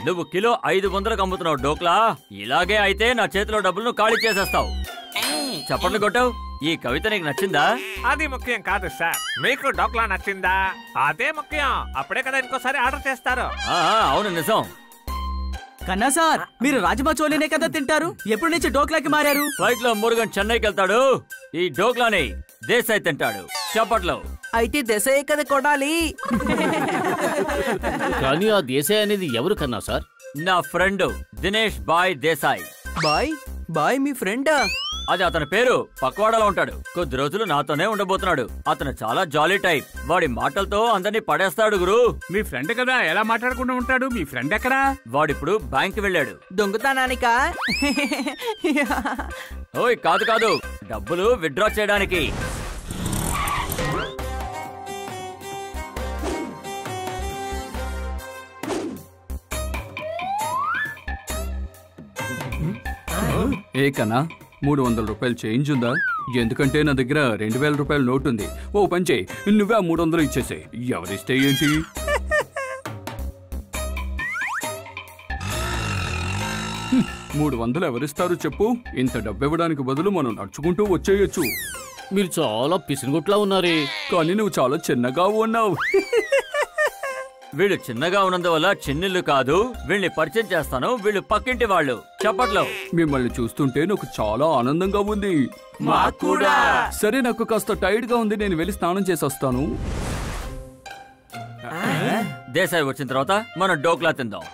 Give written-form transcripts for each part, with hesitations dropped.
నువ్వు కిలో 500కు అమ్ముతున్నావు డోక్లా. ఇలాగే అయితే నా చేతిలో డబ్బులను ఖాళీ చేసేస్తావు. చప్పట్లు కొట్టావు. ఈ కవిత నీకు నచ్చిందా? అది ముఖ్యం కాదు సార్, మీకు డోక్లా నచ్చిందా అదే ముఖ్యం. అప్పుడే కదా ఇంకోసారి ఆర్డర్ చేస్తారు. అవును నిజం. కన్నా సార్, మీరు రాజ్మా చోలీనే కదా తింటారు, ఎప్పటి నుంచి డోక్లాకి మారారు? ఫ్లైట్ లో మురుగన్ చెన్నైకి వెళ్తాడు, ఈ డోక్లాని దేశాయ్ తింటాడు. చప్పట్లో. అయితే దేశాయ్ కదా కొడాలి. కానీ ఆ దేశాయ్ అనేది ఎవరు కన్నా సార్? నా ఫ్రెండ్ దినేష్ బాయ్ దేశాయ్. బాయ్ మీ ఫ్రెండా? అది అతని పేరు. పక్వాడలో ఉంటాడు. కొద్ది రోజులు నాతోనే ఉండబోతున్నాడు. అతను చాలా జాలీ టైప్. వాడి మాటలతో అందరినీ పడేస్తాడు గురు. మీ ఫ్రెండ్ కదా, ఎలా మాట్లాడకుండా ఉంటాడు? మీ ఫ్రెండ్ ఎక్కడా? వాడిప్పుడు బ్యాంక్ వెళ్ళాడు. దొంగతనానికా? ఓయ్ కాదు, డబ్బులు విత్డ్రా చేయడానికి. ఏ కన్నా, 300 రూపాయలు చేంజ్ ఉందా? ఎందుకంటే నా దగ్గర 2000 రూపాయల నోట్ ఉంది. ఓ పని చేయి, నువ్వే 300 ఇచ్చేసే. ఎవరిస్తే ఏంటి? 300 ఎవరిస్తారు చెప్పు? ఇంత డబ్బు ఇవ్వడానికి బదులు మనం నడుచుకుంటూ వచ్చేయచ్చు. మీరు చాలా పిసినుగుట్లా ఉన్నారే. కానీ నువ్వు చాలా చిన్నగా ఉన్నావు. వీళ్ళు చిన్నగా ఉన్నందువల్ల చిన్నిల్లు కాదు, వీళ్ళని పరిచయం చేస్తాను. వీళ్ళు పక్కింటి వాళ్ళు. చప్పట్లో. మిమ్మల్ని చూస్తుంటే నాకు చాలా ఆనందంగా ఉంది. మాకు కూడా. సరే, నాకు కాస్త టైర్డ్ గా ఉంది, నేను వెళ్ళి స్నానం చేసి వస్తాను. దేశాయ్ వచ్చిన తర్వాత మనం డోక్లా తిందాం.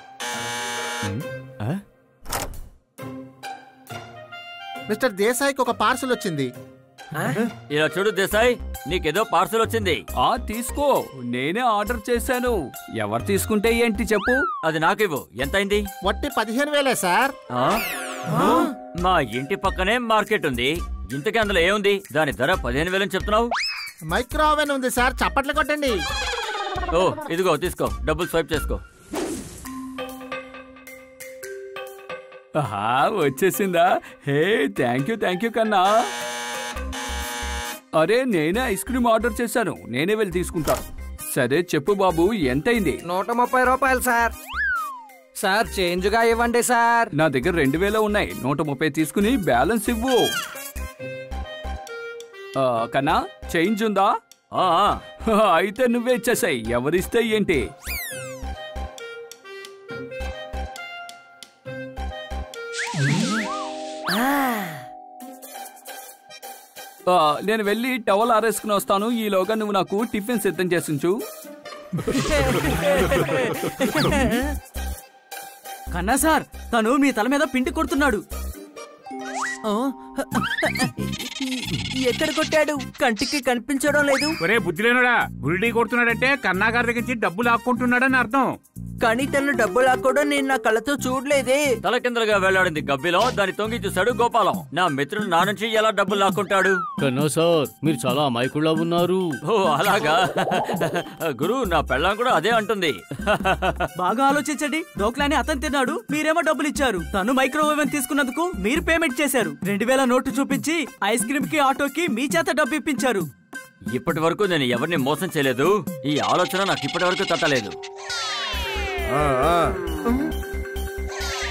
మిస్టర్ దేశాయ్కి ఒక పార్సల్ వచ్చింది. ఇలా చూడు దేశాయ్, నీకేదో పార్సల్ వచ్చింది. తీసుకో, నేనే ఆర్డర్ చేశాను. ఎవరు తీసుకుంటే ఏంటి చెప్పు? అది నాకివ్వు. ఎంతైంది? వట్టి 15,000 సార్. మా ఇంటి పక్కనే మార్కెట్ ఉంది. ఇంతకీ అందులో ఏముంది? దాని ధర 15,000 అని చెప్తున్నావు. మైక్రో ఓవెన్ ఉంది సార్, చప్పట్లు కొట్టండి. ఓ ఇదిగో తీసుకో, డబ్బులు స్వైప్ చేసుకో. వచ్చేసిందా? హే, థ్యాంక్ యూ కన్నా. అరే, నేనే ఐస్ క్రీమ్ ఆర్డర్ చేశాను, నేనే వెళ్ళి తీసుకుంటాను. సరే చెప్పు బాబు, ఎంతైంది? 130 రూపాయలు సార్. సార్ చేంజ్ గా ఇవ్వండి సార్. నా దగ్గర 2000 ఉన్నాయి. 130 తీసుకుని బ్యాలెన్స్ ఇవ్వు. కన్నా, చేంజ్ ఉందా? అయితే నువ్వే ఇచ్చేసాయి. ఎవరిస్తే ఏంటి? నేను వెళ్ళి టవల్ ఆరేసుకుని వస్తాను. ఈలోగా నువ్వు నాకు టిఫిన్ సిద్ధం చేసించు. కన్నా సార్, తను మీ తల మీద పిండి కొడుతున్నాడు. ఎక్కడ కొట్టాడు? కంటికి కనిపించడం లేదు. ఒరే బుద్ధిలేనుడా, బుల్డీ కొడుతున్నాడంటే కన్నా గారి దగ్గర నుంచి డబ్బులు ఆక్కుంటున్నాడని అర్థం. కానీ తను డబ్బులు ఆక్కోవడం నేను నా కళ్ళతో చూడలేదే. తలకిందలుగా వెళ్లాడింది గబ్బిలో. దాన్ని తొంగి చూశాడు గోపాలం. నా మిత్రుడు నా నుంచి ఎలా డబ్బులు లాక్కుంటాడు? కన్నా సార్, మీరు చాలా అమాయకుల్లా ఉన్నారు. ఓ అలాగా గురు, నా పెళ్ళాం కూడా అదే అంటుంది. బాగా ఆలోచించండి. డోక్లాని అతను తిన్నాడు, మీరేమో డబ్బులు ఇచ్చారు. తను మైక్రోవేవ్ తీసుకున్నందుకు మీరు పేమెంట్ చేశారు. 2000 నోటు చూపించి ఐస్ క్రీమ్ కి, ఆటోకి మీ చేత డబ్బు ఇప్పించారు. ఇప్పటి వరకు నేను ఎవరిని మోసం చేయలేదు. ఈ ఆలోచన నాకు ఇప్పటి వరకు తట్టలేదు.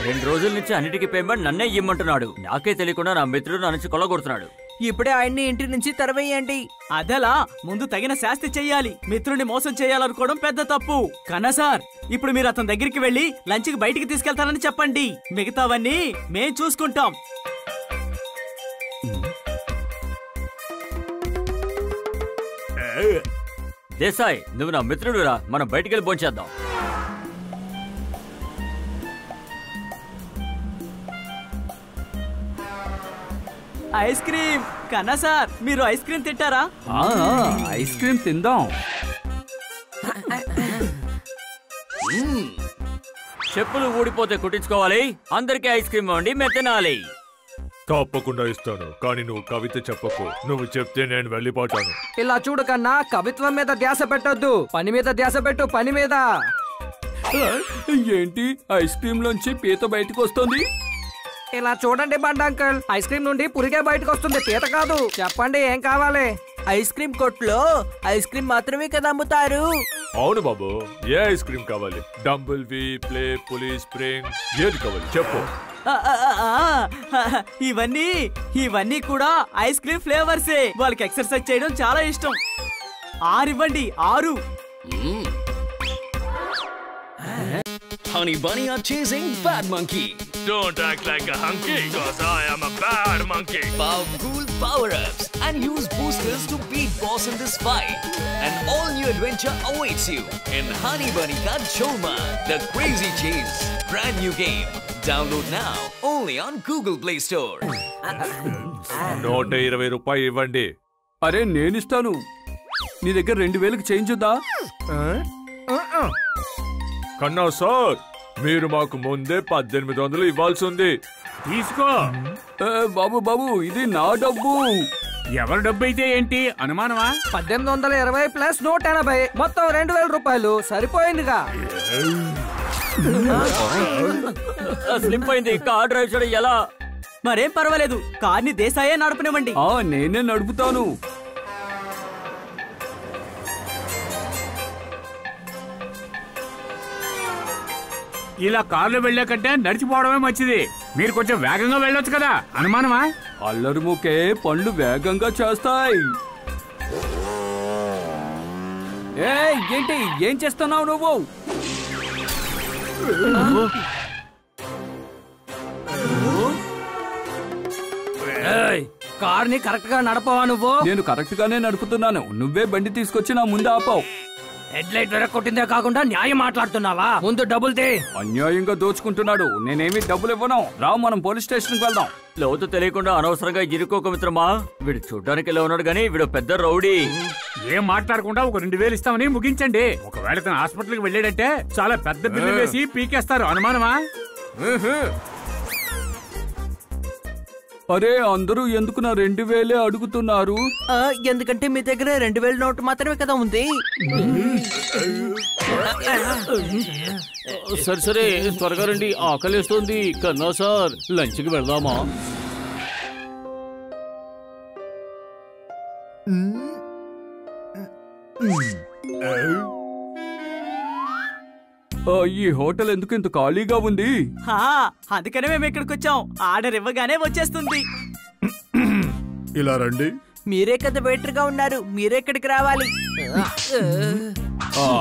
2 రోజుల నుంచి అన్నిటికీ పేమెంట్ నన్నే ఇమ్మంటున్నాడు. నాకే తెలియకుండా నా మిత్రుడు నా నుంచి కొల్లగొడుతున్నాడు. ఇప్పుడే ఆయన్ని ఇంటి నుంచి తరవేయండి. అదలా, ముందు తగిన శాస్తి చెయ్యాలి. మిత్రుడిని మోసం చేయాలనుకోవడం పెద్ద తప్పు. కన్నా సార్, ఇప్పుడు మీరు అతని దగ్గరికి వెళ్లి లంచ్కి బయటికి తీసుకెళ్తానని చెప్పండి. మిగతావన్నీ మేం చూసుకుంటాం. దేశాయ్, నువ్వు నా మిత్రుడురా. మనం బయటికి వెళ్ళి భోంచేద్దాం. Ice cream. కన్నా సార్, మీరు ఐస్ క్రీమ్ తింటారా? ఐస్ క్రీమ్ తిందాం. చెప్పులు ఊడిపోతే కుట్టించుకోవాలి. అందరికీ ఐస్ క్రీమ్ ఇవ్వండి, మేము తినాలి. తప్పకుండా ఇస్తాను, కానీ నువ్వు కవిత చెప్పకు. నువ్వు చెప్తే నేను వెళ్ళిపోతాను. ఇలా చూడు కన్నా, కవిత్వం మీద ధ్యాస పెట్టొద్దు, పని మీద ధ్యాస పెట్టు. పని మీద. ఏంటి, ఐస్ క్రీమ్ లోంచి పీత బయటకు వస్తుంది? ఇలా చూడండి బండి అంకుల్, ఐస్ క్రీమ్ నుండి పురిగే బయటకు వస్తుంది, పీత కాదు. చెప్పండి ఏం కావాలి? ఐస్ క్రీమ్ కొట్లో ఐస్ క్రీమ్ మాత్రమే కదా అమ్ముతారు. అవును బాబు, ఏ ఐస్ క్రీమ్ కావాలి? డంబుల్ వి, ప్లే, పులి, స్ప్రింగ్, ఏది కావాలి చెప్పు. ఇవన్నీ కూడా ఐస్ క్రీమ్ ఫ్లేవర్సే. వాళ్ళకి ఎక్సర్సైజ్ చేయడం చాలా ఇష్టం. 6 ఇవ్వండి, 6. Honey Bunny are chasing Bad Monkey. Don't act like a hunky, cause I am a bad monkey. Powerful power-ups and use boosters to beat boss in this fight. An all-new adventure awaits you in Honey Bunny Ka Cholma, The Crazy Chase. Brand new game. Download now only on Google Play Store. 120 రూపాయలు ఇవ్వండి. అరే నేనిస్తాను. నీ దగ్గర 2000కి change ఉందా? కన్నా sir, మీరు మాకు ముందే 1800 ఇవ్వాల్సి ఉంది. తీసుకో. బాబు ఇది నా డబ్బు. ఎవరి డబ్బు అయితే ఏంటి అనుమానమా? 1820 ప్లస్ 180 మొత్తం 2000 రూపాయలు సరిపోయిందిగా. స్లిప్ అయింది. కార్ డ్రైవ్ చేయడం ఎలా? మరేం పర్వాలేదు, కార్ని దేశాయే నడపనివ్వండి. నేనే నడుపుతాను. ఇలా కార్లో వెళ్లే కంటే నడిచిపోవడమే మంచిది. మీరు కొంచెం వేగంగా వెళ్ళొచ్చు కదా. అనుమానమా? అల్లరి ముకే పళ్ళు వేగంగా చేస్తాయి. ఏంటి ఏం చేస్తున్నావు నువ్వు? కార్ని కరెక్ట్ గా నడపవా నువ్వు? నేను కరెక్ట్ గానే నడుపుతున్నాను. నువ్వే బండి తీసుకొచ్చి నా ముందు ఆపావు. హెడ్ లైట్ వెరక్కొట్టిందే కాకుండా న్యాయం మాట్లాడుతున్నావా? ముందు డబ్బులు తే. అన్యాయంగా దోచుకుంటున్నాడు. నేనేమి డబ్బులు ఇవ్వను. రా మనం పోలీస్ స్టేషన్ కి వెళ్దాం. లోతు తెలియకుండా అనవసరంగా ఇరుకోక మిత్రమా. వీడు చూడ్డానికి ఇలా ఉన్నాడు గానీ వీడు పెద్ద రౌడీ. ఏం మాట్లాడకుండా ఒక 2000 ఇస్తామని ముగించండి. ఒకవేళ తన హాస్పిటల్కి వెళ్ళాడంటే చాలా పెద్ద బిల్లు వేసి పీకేస్తారు. అనుమానమా? అరే అందరూ ఎందుకు నా 2000 అడుగుతున్నారు? ఎందుకంటే మీ దగ్గర 2000 నోటు మాత్రమే కదా ఉంది. సరే త్వరగా రండి, ఆకలిస్తోంది. కన్నా సార్, లంచ్కి వెళ్దామా? ఈ హోటల్ ఎందుకు ఇంత ఖాళీగా ఉంది? అందుకనే మేము ఇక్కడికి వచ్చాం. ఆర్డర్ ఇవ్వగానే వచ్చేస్తుంది. ఇలా రండి. మీరే కదా వెయిటర్ గా ఉన్నారు, మీరే ఇక్కడికి రావాలి.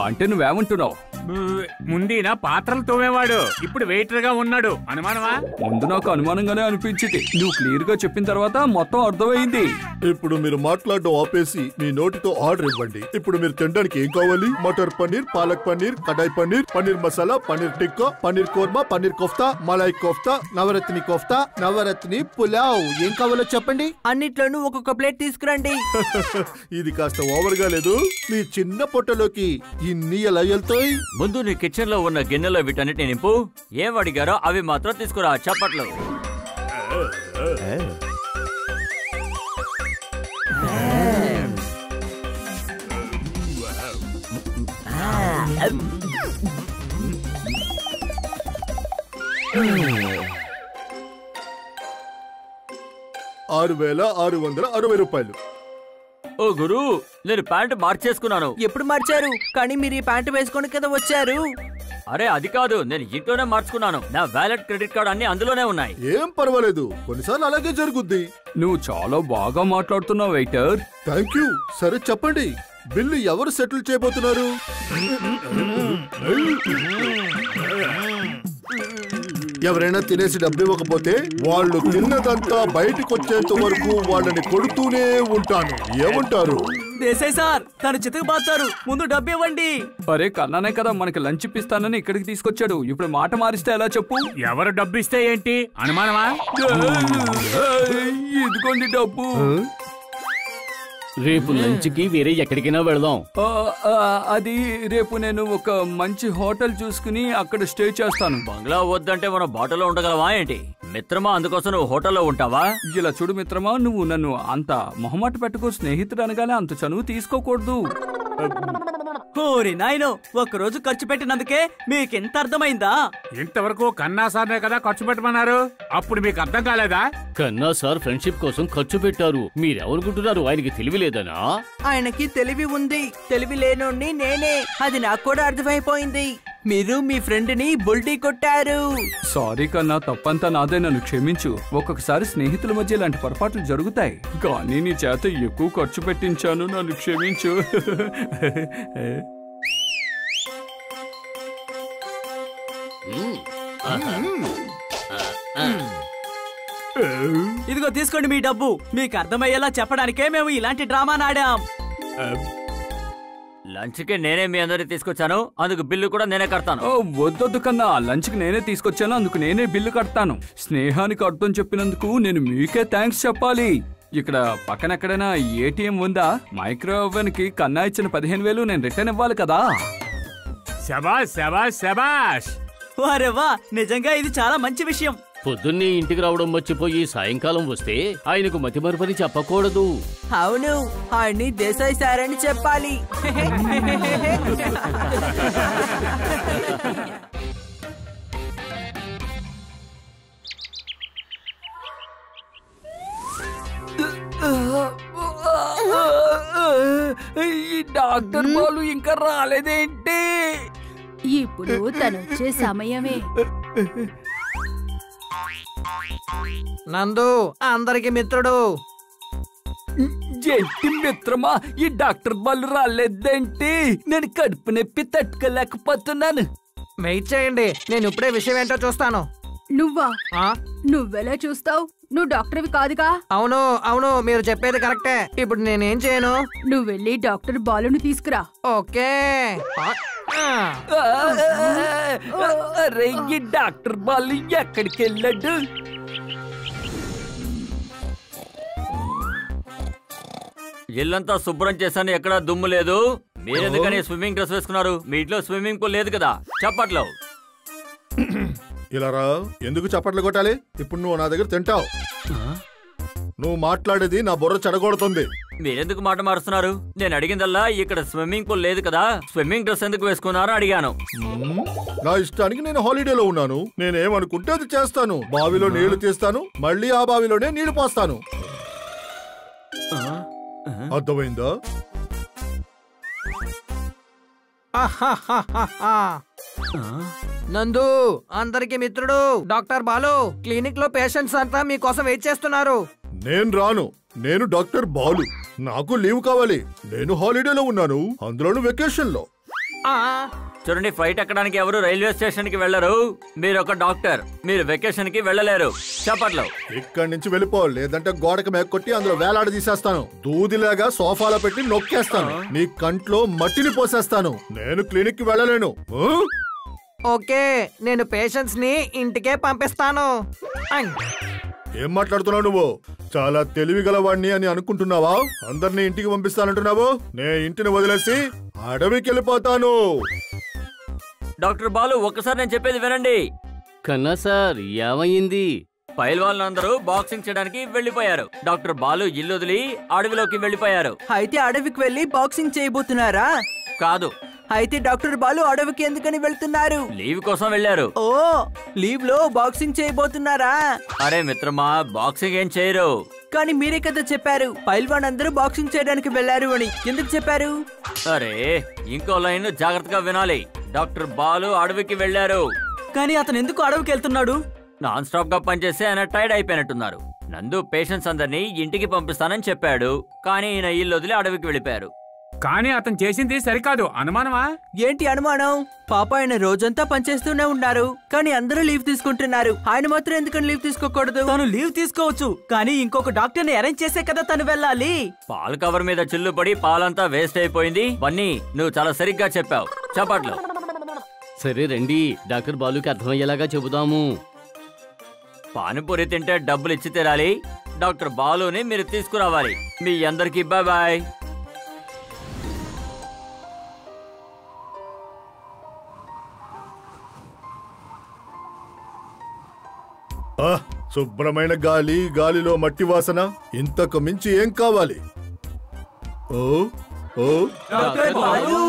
అంటే నువ్వేమంటున్నావు? ముందీన పాత్రలు తోమేవాడు, ఇప్పుడు వెయిటర్ గా ఉన్నాడు. అనుమానమా? ముందు నాకు అనుమానంగానే అనిపించింది. నువ్వు క్లియర్ గా చెప్పిన తర్వాత మొత్తం అర్థమైంది. ఇప్పుడు మీరు మాట్లాడడం ఆపేసి మీ నోటితో ఆర్డర్ ఇవ్వండి. ఇప్పుడు మీరు తినడానికి ఏం కావాలి? మటర్ పన్నీర్, పాలక్ పన్నీర్, కడాయి పన్నీర్, పన్నీర్ మసాలా, పన్నీర్ టిక్కా, పన్నీర్ కోర్మా, పన్నీర్ కోఫ్తా, మలాయ్ కోఫ్తా, నవరత్ని కోఫ్తా, నవరత్ని పులావ్. ఏం కావాలో చెప్పండి. అన్నిట్లోనూ ఒక్కొక్క ప్లేట్ తీసుకురండి. ఇది కాస్త ఓవర్ గా లేదు? మీ చిన్న పొట్టలోకి ఇన్ని ఎలా వెళ్తాయి? ముందు నీ కిచెన్ లో ఉన్న గిన్నెలో వీటన్నిటిని నింపు. ఏం అడిగారో అవి మాత్రం తీసుకురా. చప్పట్లు. రూపాయలు. ఓ గురు, నేను ప్యాంటు మార్చేసుకున్నాను. ఎప్పుడు మార్చారు? కానీ మీరు ఈ ప్యాంటు వేసుకొని కదా వచ్చారు. అరే అది కాదు, నేను ఇంట్లోనే మార్చుకున్నాను. నా వ్యాలెట్, క్రెడిట్ కార్డ్ అన్ని అందులోనే ఉన్నాయి. ఏం పర్వాలేదు, కొన్నిసార్లు అలాగే జరుగుద్ది. నువ్వు చాలా బాగా మాట్లాడుతున్నావు వెయిటర్. Thank you. సరే చెప్పండి, బిల్లు ఎవరు సెటిల్ చేయబోతున్నారు? ఎవరైనా తినేసి డబ్బు ఇవ్వకపోతే వాళ్ళు తిన్నదంతా బయటకు వచ్చేంత వరకు వాళ్ళని కొడుతూనే ఉంటాను. ఏమంటారు? దేశాయ్ సార్, తను చితకబాతారు. ముందు డబ్బు ఇవ్వండి. అరే కన్నానే కదా మనకి లంచ్ ఇప్పిస్తానని ఇక్కడికి తీసుకొచ్చాడు. ఇప్పుడు మాట మారిస్తే ఎలా చెప్పు? ఎవరు డబ్బు ఇస్తే ఏంటి? అనుమానమా? ఇదిగోండి డబ్బు. రేపు లంచ్కి వేరే ఎక్కడికైనా వెళదాం. అది రేపు నేను ఒక మంచి హోటల్ చూసుకుని అక్కడ స్టే చేస్తాను. బంగ్లా వద్దంటే మనం బాటలో ఉండగలవా ఏంటి? మిత్రమా, అందుకోసం నువ్వు హోటల్లో ఉంటావా? ఇలా చూడు మిత్రమా, నువ్వు నన్ను అంత మొహమాట పెట్టుకో. స్నేహితుడు అనగానే అంత చనువు తీసుకోకూడదు. ఓరి నాయనో, ఒక్కరోజు ఖర్చు పెట్టినందుకే మీకింత అర్థమైందా? ఇంతవరకు కన్నా సార్నే కదా ఖర్చు పెట్టమన్నారు, అప్పుడు మీకు అర్థం కాలేదా? కన్నా సార్ ఫ్రెండ్షిప్ కోసం ఖర్చు పెట్టారు. మీరెవరుకుంటున్నారు ఆయనకి తెలివి లేదనా? ఆయనకి తెలివి ఉంది, తెలివి లేనోడిని నేనే. అది నాకు కూడా అర్థమైపోయింది. మీరు మీ ఫ్రెండ్ ని బుల్టీ కొట్టారు. సారీ కన్నా, తప్పంతా నాదే, నన్ను క్షమించు. ఒక్కొక్కసారి స్నేహితుల మధ్య ఇలాంటి పొరపాట్లు జరుగుతాయి, కానీ నీ చేత ఎక్కువ ఖర్చు పెట్టించాను, నన్ను క్షమించు. ఇదిగో తీసుకోండి మీ డబ్బు. మీకు అర్థమయ్యేలా చెప్పడానికే మేము ఇలాంటి డ్రామా నాడాం. లంచ్ కి నేనే మీ అందరికి తీసుకొచ్చాను, అందుకు బిల్లు కూడా నేనే కడతాను. వద్దొద్దు కన్నా, లంచ్ కి నేనే తీసుకొచ్చాను, అందుకు నేనే బిల్లు కడతాను. స్నేహానికి అర్థం చెప్పినందుకు నేను మీకే థ్యాంక్స్ చెప్పాలి. ఇక్కడ పక్కన ఎక్కడైనా ఏటీఎం ఉందా? మైక్రోవేవ్ కి కన్నా ఇచ్చిన 15,000 నేను రిటర్న్ ఇవ్వాలి కదా. శబాష్ శబాష్ శబాష్. వారే వా, నిజంగా ఇది చాలా మంచి విషయం. పొద్దున్నే ఇంటికి రావడం మర్చిపోయి సాయంకాలం వస్తే ఆయనకు మతిమరుపని చెప్పకూడదు. అవును, ఆయన్ని దేశాయ్ సార్ అని చెప్పాలి. ఈ డాక్టర్ బాలు ఇంకా రాలేదేంటి? ఇప్పుడు తనొచ్చే సమయమే. నందు అందరికి మిత్రుడు. ఏంటి మిత్రమా, ఈ డాక్టర్ బాలు రాలేదేంటి? నేను కడుపు నొప్పి తట్టుకోలేకపోతున్నాను. వెయిట్ చేయండి, నేను ఇప్పుడే విషయం ఏంటో చూస్తాను. నువ్వా? నువ్వెలా చూస్తావు? నువ్వు డాక్టర్వి కాదుగా. అవును అవును, మీరు చెప్పేది కరెక్టే. ఇప్పుడు నేనేం చేయను? నువ్వు వెళ్ళి డాక్టర్ బాలుని తీసుకురా. ఓకే. అరే, ఈ డాక్టర్ బాలు ఎక్కడికి వెళ్ళాడు? ఇల్లంతా శుభ్రం చేశాను, ఎక్కడా దుమ్ము లేదు. మీరెందుకని స్విమ్మింగ్ డ్రెస్ వేసుకున్నారు? మీ ఇంట్లో స్విమ్మింగ్ పూల్ లేదు కదా. చప్పట్లో ఇలా రా. ఎందుకు చప్పట్లు కొట్టాలి? ఇప్పుడు నువ్వు నా దగ్గర తింటావు. నువ్వు మాట్లాడేది నా బుర్ర చెడగొడుతుంది. మీరెందుకు మాట మారుస్తున్నారు? నేను అడిగిందల్లా ఇక్కడ స్విమ్మింగ్ పూల్ లేదు కదా, స్విమ్మింగ్ డ్రెస్ ఎందుకు వేసుకున్నారో అడిగాను. నా ఇష్టానికి నేను హాలిడేలో ఉన్నాను. నేనేమనుకుంటే అది చేస్తాను. బావిలో నీళ్లు తీస్తాను, మళ్ళీ ఆ బావిలోనే నీళ్లు పోస్తాను. అర్థమైందా? నందు అందరికి మిత్రుడు డాక్టర్ బాలు. క్లినిక్ లో పేషెంట్స్ అంతా మీకోసం వెయిట్ చేస్తున్నారు. నేను రాను. నేను డాక్టర్ బాలు. నాకు లీవ్ కావాలి. నేను హాలిడేలో ఉన్నాను, అందులోను వెకేషన్ లో. చూడండి, ఫ్లైట్ ఎక్కడానికి ఎవరు రైల్వే స్టేషన్ కి వెళ్లరు. మీరు ఒక డాక్టర్, మీరు వెకేషన్ కి వెళ్ళలేరు. చప్పట్లో ఇక్కడి నుంచి వెళ్ళిపో, లేదంటే గోడకు మేక కొట్టి అందులో వేలాడ తీసేస్తాను. దూదిలాగా సోఫాలో పెట్టి నొక్కేస్తాను. నీ కంట్లో మట్టిని పోసేస్తాను. నేను క్లినిక్ కి వెళ్ళలేను. ఓకే, నేను పేషెంట్స్ ని ఇంటికే పంపిస్తాను. ఏం మాట్లాడుతున్నావు నువ్వు? చాలా తెలివిగలవాణ్ణి అని అనుకుంటున్నావా? అందరినీ ఇంటికి పంపిస్తానంటున్నావు? నే ఇంటిని వదిలేసి అడవికి వెళ్ళిపోతాను. డాక్టర్ బాలు, ఒక్కసారి నేను చెప్పేది వినండి. కన్నా సార్, ఏమైంది? పైల్వాన్లందరూ బాక్సింగ్ చేయడానికి వెళ్లిపోయారు. డాక్టర్ బాలు ఇల్లు వదిలి అడవిలోకి వెళ్లిపోయారు. అయితే అడవికి వెళ్లి బాక్సింగ్ చేయబోతున్నారా? కాదు. అయితే డాక్టర్ బాలు అడవికి ఎందుకని వెళ్తున్నారు? లీవ్ కోసం వెళ్లారు. ఓ, లీవ్ లో బాక్సింగ్ చేయబోతున్నారా? అరే మిత్రమా, బాక్సింగ్ ఏం చేయరు. కానీ మీరే కదా చెప్పారు పైల్వాన్ అందరూ బాక్సింగ్ చేయడానికి వెళ్లారు అని. ఎందుకు చెప్పారు? అరే, ఇంకో లైన్ జాగ్రత్తగా వినాలి. డాక్టర్ బాలు అడవికి వెళ్లారు. కానీ అతను ఎందుకు అడవికి వెళ్తున్నాడు? నాన్ స్టాప్ గా పనిచేసి ఆయన టైర్డ్ అయిపోయినట్టున్నారు. నందు పేషెంట్స్ అందరినీ ఇంటికి పంపిస్తానని చెప్పాడు, కానీ ఈయన ఇల్లు వదిలి అడవికి వెళ్ళిపోయారు. కానీ అతను చేసింది సరికాదు. అనుమానమా? ఏంటి అనుమానం? పాప ఆయన రోజంతా పనిచేస్తూనే ఉన్నారు, కానీ అందరూ లీవ్ తీసుకుంటున్నారు. ఆయన మాత్రం ఎందుకని లీవ్ తీసుకోకూడదు? తను లీవ్ తీసుకోవచ్చు, కానీ ఇంకొక డాక్టర్ ని అరేంజ్ చేసే కదా తను వెళ్ళాలి. పాల కవర్ మీద చిల్లు పడి పాలంతా వేస్ట్ అయిపోయింది. బన్నీ, నువ్వు చాలా సరిగ్గా చెప్పావు. చప్పట్లు. సరే రండి, డాక్టర్ బాలుకి అర్థమయ్యేలాగా చెబుదాము. పానీపూరి తింటే డబ్బులు ఇచ్చి తీరాలి. డాక్టర్ బాలుని మీరు తీసుకురావాలి. మీ అందరికీ బాయ్ బాయ్. శుభ్రమైన గాలి, గాలిలో మట్టి వాసన, ఇంతకు మించి ఏం కావాలి? ఓ ఓ డాక్టర్ బాలు,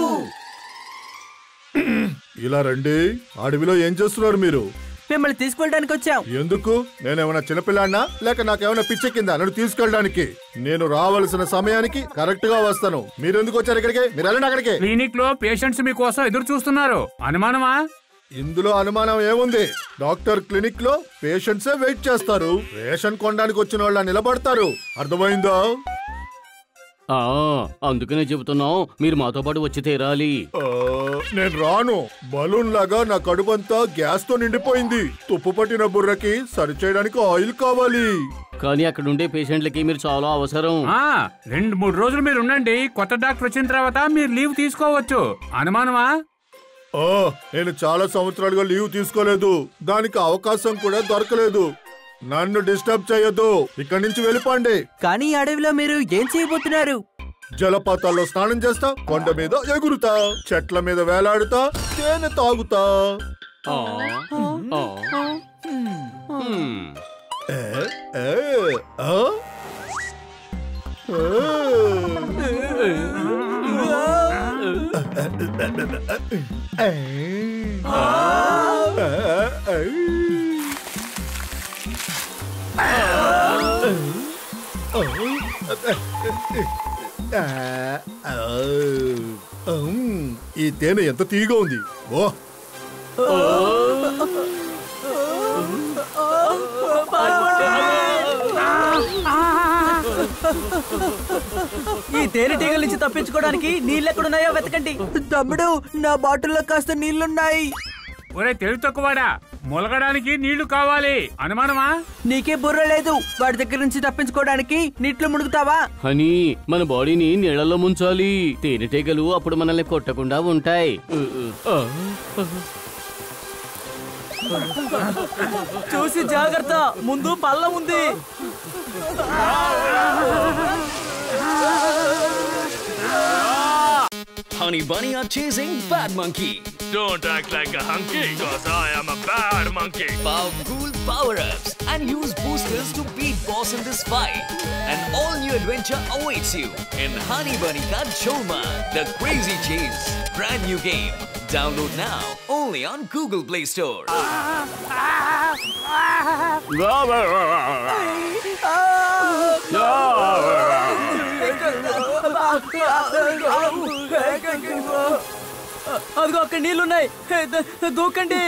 ఇలా రండి. అడవిలో ఏం చేస్తున్నారు మీరు? మిమ్మల్ని తీసుకెళ్ళడానికి వచ్చాం. ఎందుకు? నేనేమైనా చిన్నపిల్లాడినా లేక నాకేమైనా పిచ్చెక్కిందా నన్ను తీసుకెళ్ళడానికి? నేను రావాల్సిన సమయానికి కరెక్ట్ గా వస్తాను. మీరెందుకు వచ్చారు ఇక్కడికి? మీరు వెళ్ళండి అక్కడికి. క్లినిక్ లో పేషెంట్స్ మీకోసం ఎదురు చూస్తున్నారు. అనుమానమా? ఇందులో అనుమానం ఏముంది? డాక్టర్ క్లినిక్ లో పేషెంట్సే వెయిట్ చేస్తారు. రేషన్ కొనడానికి వచ్చిన వాళ్ళ నిలబడతారు. అర్థమైందా? అందుకనే చెబుతున్నాం, మీరు మాతో పాటు వచ్చి తీరాలి. నేను రాను. బలూన్ లాగా నా కడుపంతా గ్యాస్ తో నిండిపోయింది. తుప్పు పట్టిన బుర్రకి సరిచేయడానికి ఆయిల్ కావాలి. కానీ అక్కడ ఉండే పేషెంట్లకి మీరు చాలా అవసరం. 2-3 రోజులు మీరు ఉండండి. కొత్త డాక్టర్ వచ్చిన తర్వాత మీరు లీవ్ తీసుకోవచ్చు. అనుమానమా? నేను చాలా సంవత్సరాలుగా లీవ్ తీసుకోలేదు. దానికి అవకాశం కూడా దొరకలేదు. నన్ను డిస్టర్బ్ చేయొద్దు. ఇక్కడి నుంచి వెళ్ళిపోండి. కానీ అడవిలో మీరు ఏం చేయబోతున్నారు? జలపాతాల్లో స్నానం చేస్తా, కొండ మీద ఎగురుతా, చెట్ల మీద వేలాడుతా, తేనె తాగుతా. ఈ తేనె ఎంత తీగా ఉంది. ఈ తేనెటీగల నుంచి తప్పించుకోవడానికి నీళ్ళెక్కడున్నాయో వెతకండి. తమ్ముడు, నా బాటిల్లో కాస్త నీళ్లున్నాయి. ఒరే తెలివి తక్కువాడా, మొలగడానికి నీళ్లు కావాలి. అనుమానమా? నీకే బుర్ర లేదు. వాడి దగ్గర నుంచి తప్పించుకోవడానికి నీటిలో మునుగుతావా? హనీ, మన బాడీని నీళ్లలో ముంచాలి. తేనెటీగలు అప్పుడు మనల్ని కొట్టకుండా ఉంటాయి. చూసి జాగ్రత్త, ముందు పల్లం ఉంది. Honey Bunny are chasing Bad Monkey. Don't act like a hunky, cause I am a bad monkey. Power cool power-ups and use boosters to beat boss in this fight. An all-new adventure awaits you in Honey Bunny Ka Cholma, The Crazy Chase. Brand new game. Download now only on Google Play Store. అదిగో అక్కడ నీళ్లున్నాయి, దూకండి.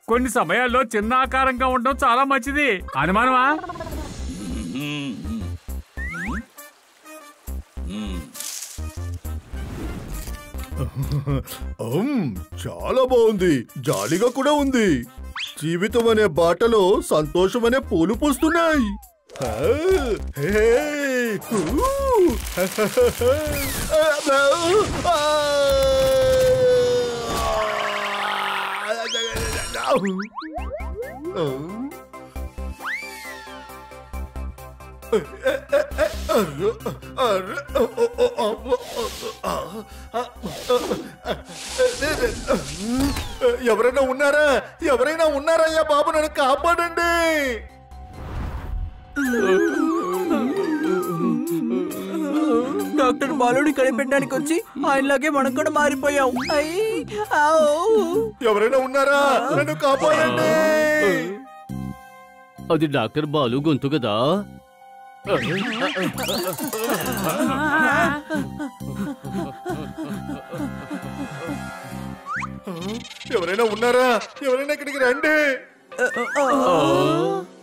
కొన్ని సమయాల్లో చిన్న ఆకారంగా ఉండడం చాలా మంచిది. అనుమానమా? చాలా బాగుంది. జాలీగా కూడా ఉంది. జీవితం అనే బాటలో సంతోషం అనే పూలు పూస్తున్నాయి. ఎవరైనా ఉన్నారా? ఎవరైనా ఉన్నారయ్యా బాబు, నన్ను కాపాడండి. డాక్టర్ బాలుని కనిపెట్టడానికి వచ్చి ఆయనలాగే మనం కూడా మారిపోయాం. ఎవరైనా ఉన్నారా? నన్ను కాపాడండి. అది డాక్టర్ బాలు గొంతు కదా. ఎవరైనా ఉన్నారా? ఎవరైనా ఇక్కడికి రండి.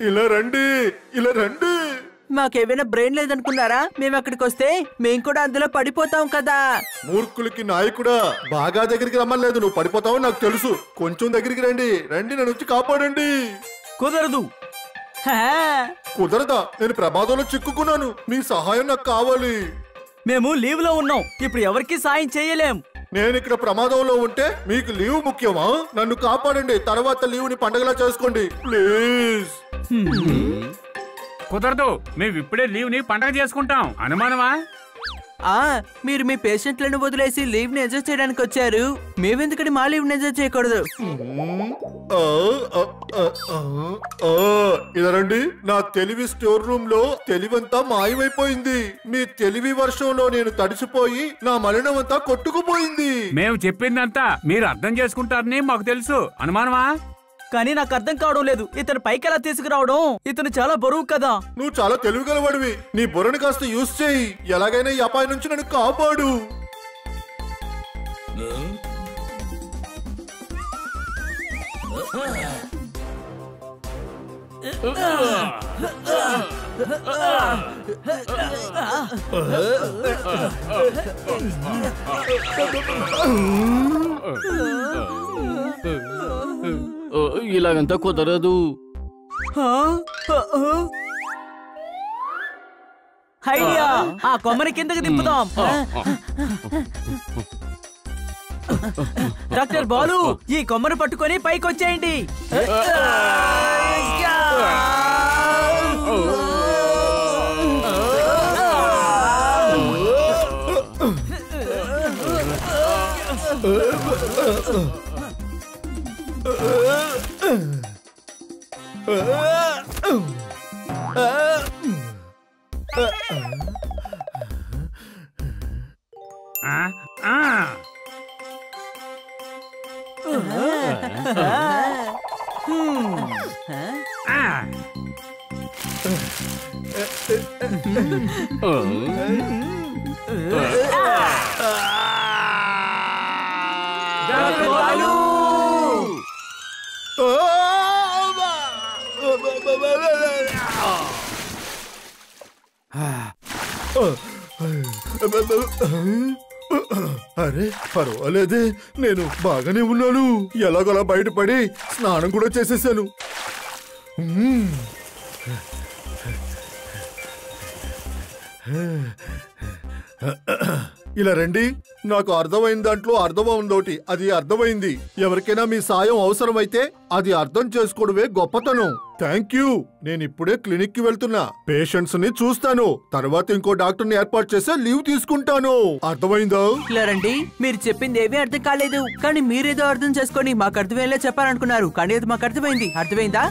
ఇలా రండి, ఇలా రండి. మాకేమైనా బ్రెయిన్ లేదనుకున్నారా? మేము అక్కడికి వస్తే మేము కూడా అందులో పడిపోతాం కదా. మూర్ఖులకి నాయకుడా, బాగా దగ్గరికి రమ్మలేదు. నువ్వు పడిపోతావు నాకు తెలుసు. కొంచెం దగ్గరికి రండి. రండి, నన్ను వచ్చి కాపాడండి. కుదరదు. కుదరదా? నేను ప్రమాదంలో చిక్కుకున్నాను. మీ సహాయం నాకు కావాలి. మేము లీవ్ లో ఉన్నాం. ఇప్పుడు ఎవరికి సాయం చేయలేం. నేను ఇక్కడ ప్రమాదంలో ఉంటే మీకు లీవ్ ముఖ్యమా? నన్ను కాపాడండి. తర్వాత లీవ్ ని పండగలా చేసుకోండి ప్లీజ్. కుదరదు. మేము ఇప్పుడే లీవ్ ని పండగ చేసుకుంటాం. అనుమానమా? మీరు మీ పేషెంట్లను వదిలేసి లీవ్ ని ఎంజాయ్ చేయడానికి వచ్చారు. మేమెందుకని మా లీవ్ ని ఎంజాయ్ చేయకూడదు? ఇదరండి, నా తెలివి స్టోర్ రూమ్ లో తెలివంతా మాయమైపోయింది. మీ తెలివి వర్షంలో నేను తడిసిపోయి నా మలినం అంతా కొట్టుకుపోయింది. మేము చెప్పిందంతా మీరు అర్థం చేసుకుంటారని మాకు తెలుసు. అనుమానమా? కానీ నాకు అర్థం కావడం లేదు. ఇతను పైకి ఎలా తీసుకురావడం? ఇతను చాలా బరువు కదా. నువ్వు చాలా తెలివిగలవాడివి. నీ బుర్రని కాస్త యూజ్ చేయి. ఎలాగైనా ఈ అపాయం నుంచి నన్ను కాపాడు. ఇలాగంతా కుదరదు. ఐడియా, ఆ కొమ్మని కిందకి దింపుదాం. డాక్టర్ బాలు, ఈ కొమ్మను పట్టుకొని పైకి వచ్చేయండి. అరే పర్వాలేదే, నేను బాగానే ఉన్నాను. ఎలాగోలా బయటపడి స్నానం కూడా చేసేసాను. ఇలా రండి, నాకు అర్థమైన దాంట్లో అర్థమైందోటి. అది అర్థమైంది. ఎవరికైనా మీ సాయం అవసరమైతే అది అర్థం చేసుకోవడమే గొప్పతనం. Thank you. నేను ఇప్పుడే క్లినిక్ కి వెళ్తున్నా. పేషెంట్స్ ని చూస్తాను. తర్వాత ఇంకో డాక్టర్ ని ఏర్పాటు చేసి లీవ్ తీసుకుంటాను. అర్థమైందా? ఇలా రండి, మీరు చెప్పింది ఏమీ అర్థం కాలేదు. కానీ మీరేదో అర్థం చేసుకొని మాకు అర్థమయ్యేలా చెప్పాలనుకున్నారు. కానీ అది మాకు అర్థమైంది. అర్థమైందా?